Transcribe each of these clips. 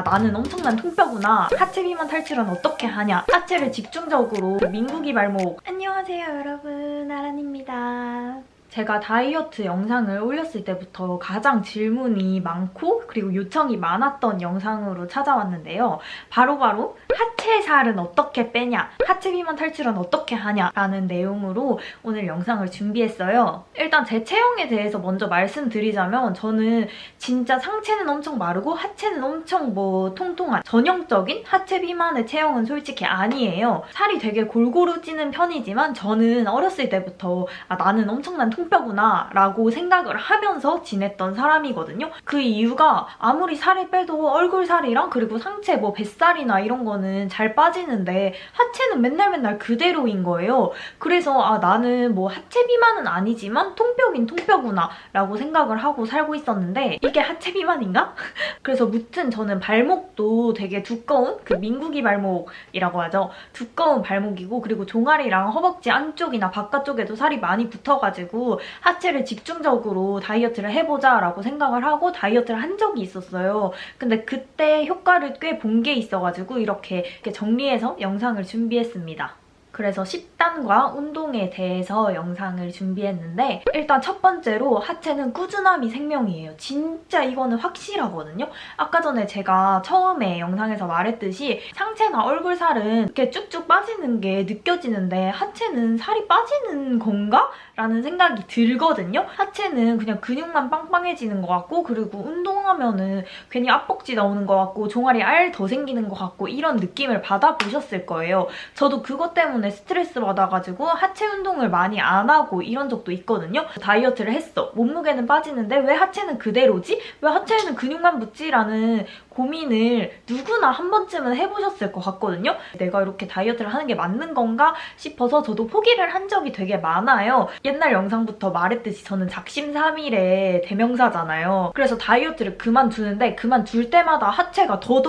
나는 엄청난 통뼈구나. 하체 비만 탈출은 어떻게 하냐. 하체를 집중적으로 민국이 발목. 안녕하세요 여러분, 아란입니다. 제가 다이어트 영상을 올렸을 때부터 가장 질문이 많고 그리고 요청이 많았던 영상으로 찾아왔는데요. 바로바로 하체 살은 어떻게 빼냐, 하체 비만 탈출은 어떻게 하냐 라는 내용으로 오늘 영상을 준비했어요. 일단 제 체형에 대해서 먼저 말씀드리자면 저는 진짜 상체는 엄청 마르고 하체는 엄청 통통한 전형적인 하체 비만의 체형은 솔직히 아니에요. 살이 되게 골고루 찌는 편이지만 저는 어렸을 때부터 나는 엄청난 통뼈구나 라고 생각을 하면서 지냈던 사람이거든요. 그 이유가 아무리 살을 빼도 얼굴 살이랑 그리고 상체 뱃살이나 이런 거는 잘 빠지는데 하체는 맨날 그대로인 거예요. 그래서 나는 하체 비만은 아니지만 통뼈긴 통뼈구나 라고 생각을 하고 살고 있었는데 이게 하체 비만인가? 그래서 무튼 저는 발목도 되게 두꺼운 그 민국이 발목이라고 하죠. 두꺼운 발목이고 그리고 종아리랑 허벅지 안쪽이나 바깥쪽에도 살이 많이 붙어가지고 하체를 집중적으로 다이어트를 해보자 라고 생각을 하고 다이어트를 한 적이 있었어요. 근데 그때 효과를 꽤 본 게 있어가지고 이렇게 정리해서 영상을 준비했습니다. 그래서 식단과 운동에 대해서 영상을 준비했는데 일단 첫 번째로 하체는 꾸준함이 생명이에요. 진짜 이거는 확실하거든요. 아까 전에 제가 처음에 영상에서 말했듯이 상체나 얼굴 살은 이렇게 쭉쭉 빠지는 게 느껴지는데 하체는 살이 빠지는 건가? 라는 생각이 들거든요. 하체는 그냥 근육만 빵빵해지는 것 같고 그리고 운동하면은 괜히 앞벅지 나오는 것 같고 종아리 알 더 생기는 것 같고 이런 느낌을 받아보셨을 거예요. 저도 그것 때문에 스트레스 받아가지고 하체 운동을 많이 안 하고 이런 적도 있거든요. 다이어트를 했어. 몸무게는 빠지는데 왜 하체는 그대로지? 왜 하체에는 근육만 붙지? 라는 고민을 누구나 한 번쯤은 해보셨을 것 같거든요. 내가 이렇게 다이어트를 하는 게 맞는 건가 싶어서 저도 포기를 한 적이 되게 많아요. 옛날 영상부터 말했듯이 저는 작심삼일의 대명사잖아요. 그래서 다이어트를 그만두는데 그만둘 때마다 하체가 더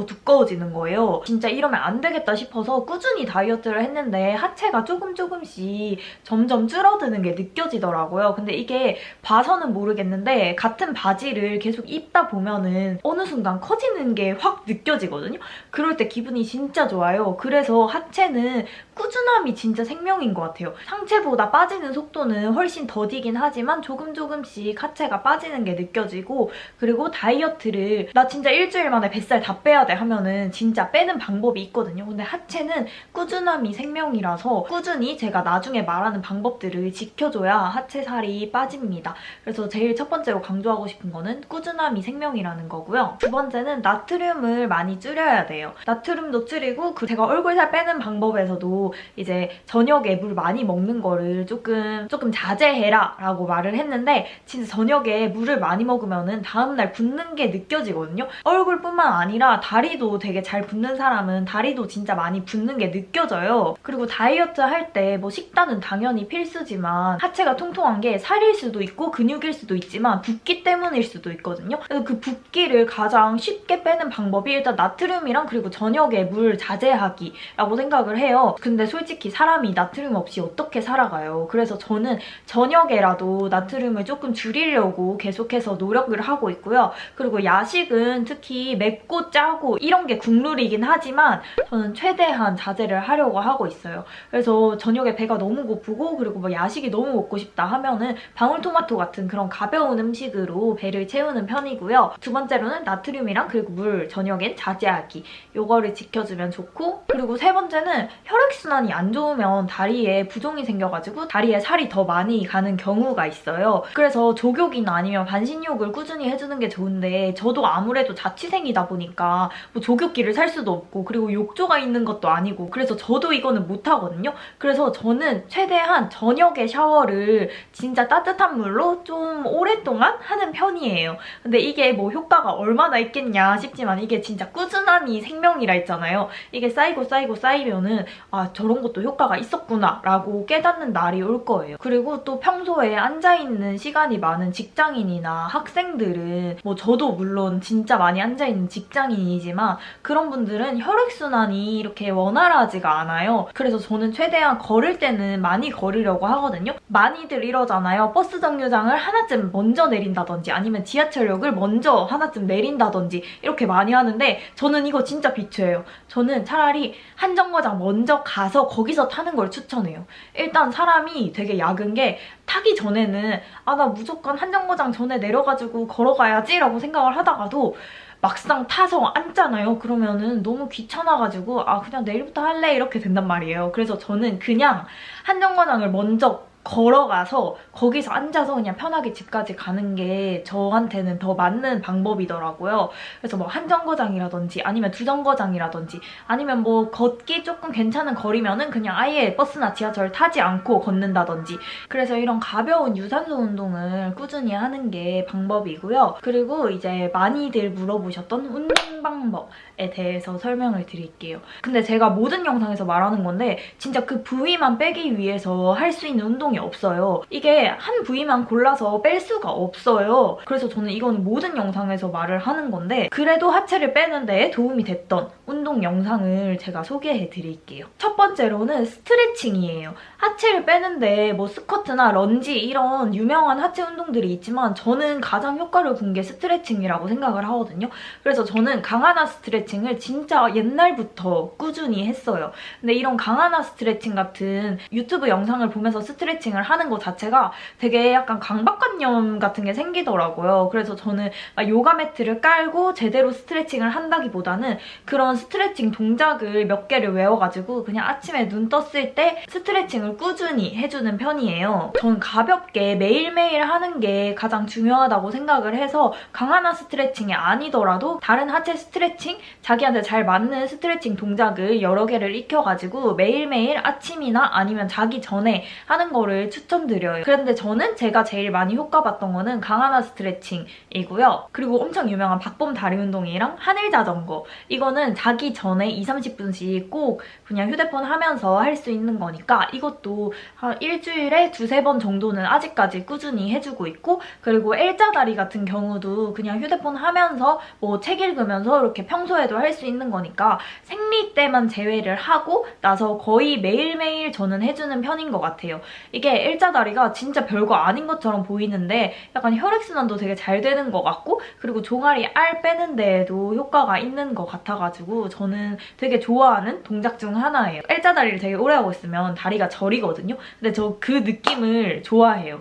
두꺼워지는 거예요. 진짜 이러면 안 되겠다 싶어서 꾸준히 다이어트를 했는데 하체가 조금씩 점점 줄어드는 게 느껴지더라고요. 근데 이게 봐서는 모르겠는데 같은 바지를 계속 입다 보면은 어느 순간 커지는 게 확 느껴지거든요. 그럴 때 기분이 진짜 좋아요. 그래서 하체는 꾸준함이 진짜 생명인 것 같아요. 상체보다 빠지는 속도는 훨씬 더디긴 하지만 조금씩 하체가 빠지는 게 느껴지고 그리고 다이어트를 나 진짜 일주일 만에 뱃살 다 빼야 돼 하면은 진짜 빼는 방법이 있거든요. 근데 하체는 꾸준함이 생명이라서 꾸준히 제가 나중에 말하는 방법들을 지켜줘야 하체 살이 빠집니다. 그래서 제일 첫 번째로 강조하고 싶은 거는 꾸준함이 생명이라는 거고요. 두 번째는 나트륨을 많이 줄여야 돼요. 나트륨도 줄이고 제가 얼굴살 빼는 방법에서도 이제 저녁에 물 많이 먹는 거를 조금 자제해라 라고 말을 했는데 진짜 저녁에 물을 많이 먹으면은 다음날 붓는 게 느껴지거든요. 얼굴뿐만 아니라 다리도 되게 잘 붓는 사람은 다리도 진짜 많이 붓는 게 느껴져요. 그리고 다이어트 할 때 식단은 당연히 필수지만 하체가 통통한 게 살일 수도 있고 근육일 수도 있지만 붓기 때문일 수도 있거든요. 그래서 그 붓기를 가장 쉽게 빼는 방법이 일단 나트륨이랑 그리고 저녁에 물 자제하기라고 생각을 해요. 근데 솔직히 사람이 나트륨 없이 어떻게 살아가요? 그래서 저는 저녁에라도 나트륨을 조금 줄이려고 계속해서 노력을 하고 있고요. 그리고 야식은 특히 맵고 짜고 이런 게 국룰이긴 하지만 저는 최대한 자제를 하려고 하고 있어요. 그래서 저녁에 배가 너무 고프고 그리고 야식이 너무 먹고 싶다 하면은 방울토마토 같은 그런 가벼운 음식으로 배를 채우는 편이고요. 두 번째로는 나트륨이랑 그리고 물 저녁엔 자제하기 요거를 지켜주면 좋고 그리고 세 번째는 혈액순환이 안 좋으면 다리에 부종이 생겨가지고 다리에 살이 더 많이 가는 경우가 있어요. 그래서 족욕이나 아니면 반신욕을 꾸준히 해주는 게 좋은데 저도 아무래도 자취생이다 보니까 족욕기를 살 수도 없고 그리고 욕조가 있는 것도 아니고 그래서 저도 이거는 못하거든요. 그래서 저는 최대한 저녁에 샤워를 진짜 따뜻한 물로 좀 오랫동안 하는 편이에요. 근데 이게 효과가 얼마나 있겠냐 싶지만 이게 진짜 꾸준함이 생명이라 했잖아요. 이게 쌓이면은 저런 것도 효과가 있었구나 라고 깨닫는 날이 올 거예요. 그리고 또 평소에 앉아있는 시간이 많은 직장인이나 학생들은 저도 물론 진짜 많이 앉아있는 직장인이지만 그런 분들은 혈액순환이 이렇게 원활하지가 않아요. 그래서 저는 최대한 걸을 때는 많이 걸으려고 하거든요. 많이들 이러잖아요. 버스 정류장을 하나쯤 먼저 내린다든지 아니면 지하철역을 먼저 하나쯤 내린다든지 한다든지 이렇게 많이 하는데 저는 이거 진짜 비추예요. 저는 차라리 한 정거장 먼저 가서 거기서 타는 걸 추천해요. 일단 사람이 되게 야근 게 타기 전에는 나 무조건 한 정거장 전에 내려가지고 걸어가야지 라고 생각을 하다가도 막상 타서 앉잖아요. 그러면은 너무 귀찮아가지고 그냥 내일부터 할래 이렇게 된단 말이에요. 그래서 저는 그냥 한 정거장을 먼저 걸어가서 거기서 앉아서 그냥 편하게 집까지 가는 게 저한테는 더 맞는 방법이더라고요. 그래서 뭐 한 정거장이라든지 아니면 두 정거장이라든지 아니면 뭐 걷기 조금 괜찮은 거리면은 그냥 아예 버스나 지하철 타지 않고 걷는다든지 그래서 이런 가벼운 유산소 운동을 꾸준히 하는 게 방법이고요. 그리고 이제 많이들 물어보셨던 운동 방법에 대해서 설명을 드릴게요. 근데 제가 모든 영상에서 말하는 건데 진짜 그 부위만 빼기 위해서 할 수 있는 운동이 없어요. 이게 한 부위만 골라서 뺄 수가 없어요. 그래서 저는 이건 모든 영상에서 말을 하는 건데 그래도 하체를 빼는 데 도움이 됐던 운동 영상을 제가 소개해 드릴게요. 첫 번째로는 스트레칭이에요. 하체를 빼는데 뭐 스쿼트나 런지 이런 유명한 하체 운동들이 있지만 저는 가장 효과를 본 게 스트레칭이라고 생각을 하거든요. 그래서 저는 강하나 스트레칭을 진짜 옛날부터 꾸준히 했어요. 근데 이런 강하나 스트레칭 같은 유튜브 영상을 보면서 스트레칭을 하는 것 자체가 되게 약간 강박관념 같은 게 생기더라고요. 그래서 저는 요가 매트를 깔고 제대로 스트레칭을 한다기보다는 그런 스트레칭 동작을 몇 개를 외워가지고 그냥 아침에 눈 떴을 때 스트레칭을 꾸준히 해주는 편이에요. 저는 가볍게 매일매일 하는 게 가장 중요하다고 생각을 해서 강하나 스트레칭이 아니더라도 다른 하체 스트레칭, 자기한테 잘 맞는 스트레칭 동작을 여러 개를 익혀가지고 매일매일 아침이나 아니면 자기 전에 하는 거를 추천드려요. 그런데 저는 제가 제일 많이 효과 봤던 거는 강하나 스트레칭이고요. 그리고 엄청 유명한 박봄 다리 운동이랑 하늘 자전거 이거는 자기 전에 20-30분씩 꼭 그냥 휴대폰 하면서 할 수 있는 거니까 이것도 한 일주일에 2-3번 정도는 아직까지 꾸준히 해주고 있고 그리고 일자다리 같은 경우도 그냥 휴대폰 하면서 뭐 책 읽으면서 이렇게 평소에도 할 수 있는 거니까 생리 때만 제외를 하고 나서 거의 매일매일 저는 해주는 편인 것 같아요. 이게 일자다리가 진짜 별거 아닌 것처럼 보이는데 약간 혈액순환도 되게 잘 되는 것 같고 그리고 종아리 알 빼는 데에도 효과가 있는 것 같아가지고 저는 되게 좋아하는 동작 중 하나예요. 일자다리를 되게 오래 하고 있으면 다리가 저리거든요. 근데 저 그 느낌을 좋아해요.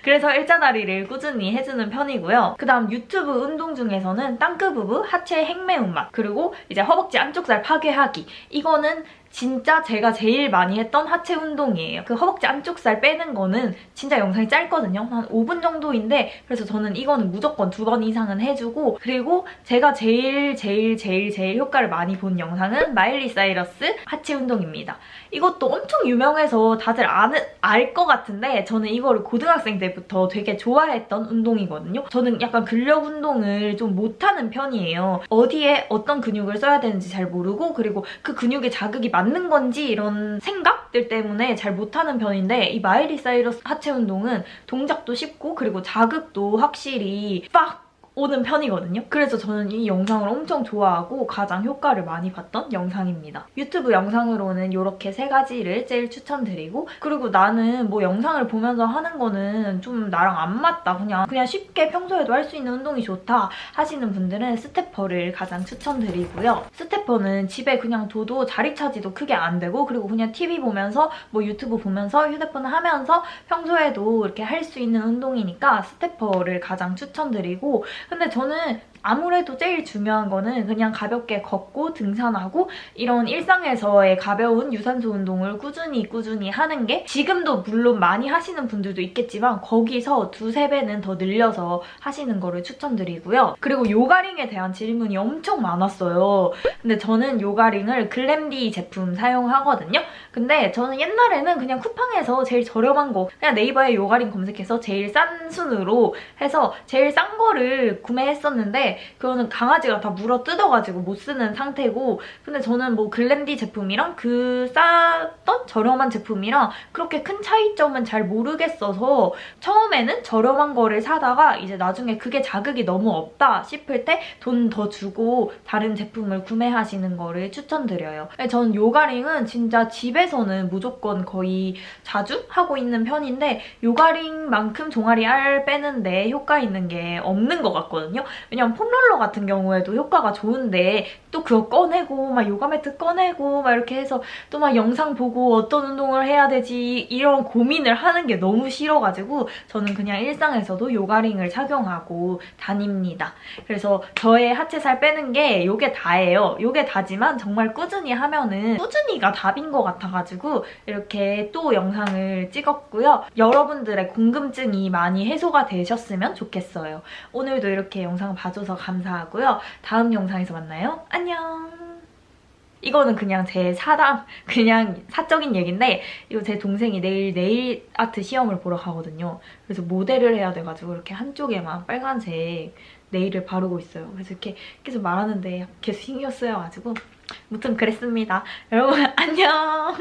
그래서 일자다리를 꾸준히 해주는 편이고요. 그다음 유튜브 운동 중에서는 땅끄부부, 하체 행매운맛, 그리고 이제 허벅지 안쪽살 파괴하기 이거는 진짜 제가 제일 많이 했던 하체 운동이에요. 그 허벅지 안쪽살 빼는 거는 진짜 영상이 짧거든요. 한 5분 정도인데 그래서 저는 이거는 무조건 2번 이상은 해주고 그리고 제가 제일 효과를 많이 본 영상은 마일리 사이러스 하체 운동입니다. 이것도 엄청 유명해서 다들 알 것 같은데 저는 이거를 고등학생 때부터 되게 좋아했던 운동이거든요. 저는 약간 근력 운동을 좀 못하는 편이에요. 어디에 어떤 근육을 써야 되는지 잘 모르고 그리고 그 근육에 자극이 맞는 건지 이런 생각들 때문에 잘 못하는 편인데 이 마일리 사이러스 하체 운동은 동작도 쉽고 그리고 자극도 확실히 빡 오는 편이거든요. 그래서 저는 이 영상을 엄청 좋아하고 가장 효과를 많이 봤던 영상입니다. 유튜브 영상으로는 이렇게 3가지를 제일 추천드리고 그리고 나는 뭐 영상을 보면서 하는 거는 좀 나랑 안 맞다. 그냥 쉽게 평소에도 할 수 있는 운동이 좋다 하시는 분들은 스태퍼를 가장 추천드리고요. 스태퍼는 집에 그냥 둬도 자리 차지도 크게 안 되고 그리고 그냥 TV 보면서 뭐 유튜브 보면서 휴대폰 하면서 평소에도 이렇게 할 수 있는 운동이니까 스태퍼를 가장 추천드리고 근데 저는 아무래도 제일 중요한 거는 그냥 가볍게 걷고 등산하고 이런 일상에서의 가벼운 유산소 운동을 꾸준히 하는 게 지금도 물론 많이 하시는 분들도 있겠지만 거기서 2-3배는 더 늘려서 하시는 거를 추천드리고요. 그리고 요가링에 대한 질문이 엄청 많았어요. 근데 저는 요가링을 글램디 제품 사용하거든요. 근데 저는 옛날에는 그냥 쿠팡에서 제일 저렴한 거 그냥 네이버에 요가링 검색해서 제일 싼 순으로 해서 제일 싼 거를 구매했었는데 그거는 강아지가 다 물어 뜯어가지고 못 쓰는 상태고 근데 저는 뭐 글램디 제품이랑 그 쌌던 저렴한 제품이랑 그렇게 큰 차이점은 잘 모르겠어서 처음에는 저렴한 거를 사다가 이제 나중에 그게 자극이 너무 없다 싶을 때 돈 더 주고 다른 제품을 구매하시는 거를 추천드려요. 저는 요가링은 진짜 집에서는 무조건 거의 자주 하고 있는 편인데 요가링만큼 종아리 알 빼는데 효과 있는 게 없는 것 같거든요. 왜냐면 폼롤러 같은 경우에도 효과가 좋은데 또 그거 꺼내고 막 요가 매트 꺼내고 막 이렇게 해서 또 막 영상 보고 어떤 운동을 해야 되지 이런 고민을 하는 게 너무 싫어가지고 저는 그냥 일상에서도 요가링을 착용하고 다닙니다. 그래서 저의 하체 살 빼는 게 요게 다예요. 요게 다지만 정말 꾸준히 하면은 꾸준히가 답인 것 같아가지고 이렇게 또 영상을 찍었고요. 여러분들의 궁금증이 많이 해소가 되셨으면 좋겠어요. 오늘도 이렇게 영상 봐줘서 감사하고요. 다음 영상에서 만나요. 안녕! 이거는 그냥 제 사담, 그냥 사적인 얘기인데 이거 제 동생이 내일 네일 아트 시험을 보러 가거든요. 그래서 모델을 해야 돼가지고 이렇게 한쪽에만 빨간색 네일을 바르고 있어요. 그래서 이렇게 계속 말하는데 계속 신경 쓰여가지고 무튼 그랬습니다. 여러분 안녕!